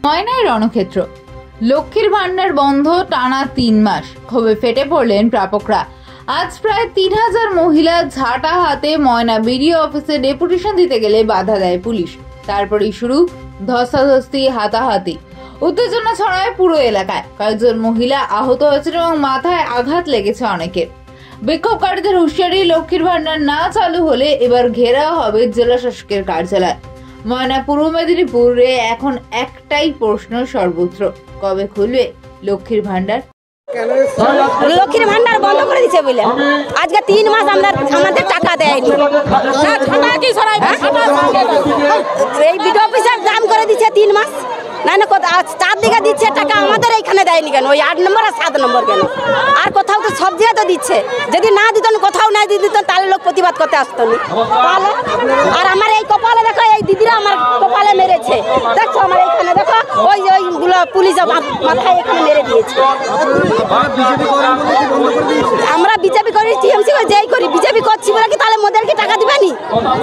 ময়নায় রণক্ষেত্র। লক্ষ্মীর ভান্ডার বন্ধ টানা 3 মাস, ক্ষোভে ফেটে পড়লেন প্রাপকরা। আজ প্রায় 3000 মহিলা ঝাঁটা হাতে ময়না বিডিও অফিসে ডেপুটেশন দিতে গেলে বাধা দেয় পুলিশ। তারপরেই শুরু ধস্তাধস্তি, হাতাহাতি, উত্তেজনা ছড়ায় পুরো এলাকায়। কয়েকজন মহিলা আহত হয়েছেন এবং মাথায় আঘাত লেগেছে অনেকের। বিক্ষোভকারীদের হুঁশিয়ারি, লক্ষ্মীর ভান্ডার না চালু হলে এবার ঘেরাও হবে জেলা শাসকের কার্যালয়। ময়না পূর্ব মেদিনীপুরে এখন একটাই প্রশ্ন সর্বত্র, কবে খুলবে লক্ষ্মীর ভান্ডার? লক্ষ্মীর ভান্ডার বন্ধ করে দিচ্ছে বলে আজকে 3 মাস আমাদের টাকা দেয়নি। এই বিডিও অফিসার দাম করে দিচ্ছে 3 মাস, না না 4 দিকে দিচ্ছে টাকা, আমাদের এইখানে দেয়নি কেন? ওই 8 নম্বর আর 7 নম্বর কেন? আর কোথাও তো সব জায়গায় তো দিচ্ছে। যদি না দিত, কোথাও না দিত, তাহলে লোক প্রতিবাদ করতে আসতো না। আর আমার এই কপালে দেখো, এই দিদিরা আমার কপালে মেরেছে, দেখছো আমার এইখানে দেখো, ওইগুলো পুলিশ মাথায় এখানে মেরে দিয়েছে। আমরা বিজেপি করি, টিএমসি যেই করি, বিজেপি করছি বলে কি তাহলে মোদেরকে টাকা দিবেনি?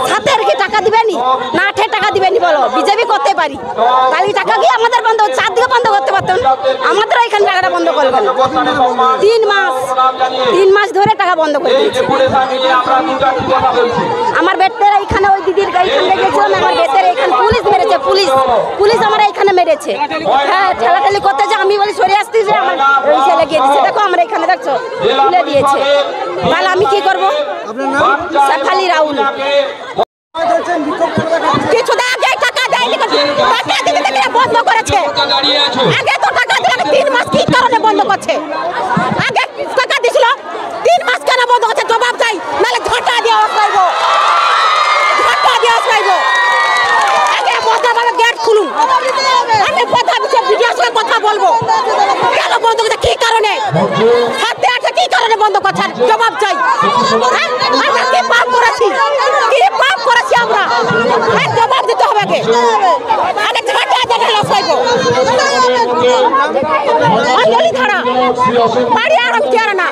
সাথেরকে টাকা দিবেনি না? 8 টাকা দিবেনি বলো? বিজেপি করতে পারি, তাহলে টাকা কি আমাদের বন্ধ 4 দিকে বন্ধ করতে পারতেন? আমাদের এখানে টাকাটা বন্ধ করবেন। 3 মাস ধরে টাকা বন্ধ করে দিয়েছে। আমার বেটের এইখানে ওই দিদির এইখানে গেছিলাম, আমার বেটের এইখানে পুলিশ মেরেছে, পুলিশ আমার এইখানে মেরেছে। হ্যাঁ, ঠেলাঠেলি করতে যে আমি বলি সরে আসতে, যে আমার রইসে লাগিয়ে দিচ্ছে। দেখো আমরা এখানে দেখছো তুলে দিয়েছে, তাহলে আমি কি করবো? শেফালি রাহুল কিছু আগে টাকা দেয়নি, টাকা দিতে দিতে বন্ধ করেছে। আগে তো টাকা দিলে 3 মাস কি কারণে বন্ধ করছে? আগে টাকা দিছিল, 3 মাস কেন বন্ধ করছে? জবাব চাই, নাহলে ঝাঁটা দিয়ে আসবাইব, ঝাঁটা দিয়ে আসবাইব। আগে ভদ্রভাবে গেট খুলুন, আমি কথা দিচ্ছি, ভিডিওর সঙ্গে কথা বলবো। কেন বন্ধ করছে, কি কারণে? সাথে আছে কি কারণে বন্ধ করছে? জবাব চাই। আমরা কি পাপ করেছি? কি পাপ করেছি আমরা? জবাব দিতে হবে। আগে ঝাঁটা দেখে আসবাইব। অঞ্জলি ধারা বাড়ি আরাম চেয়ার না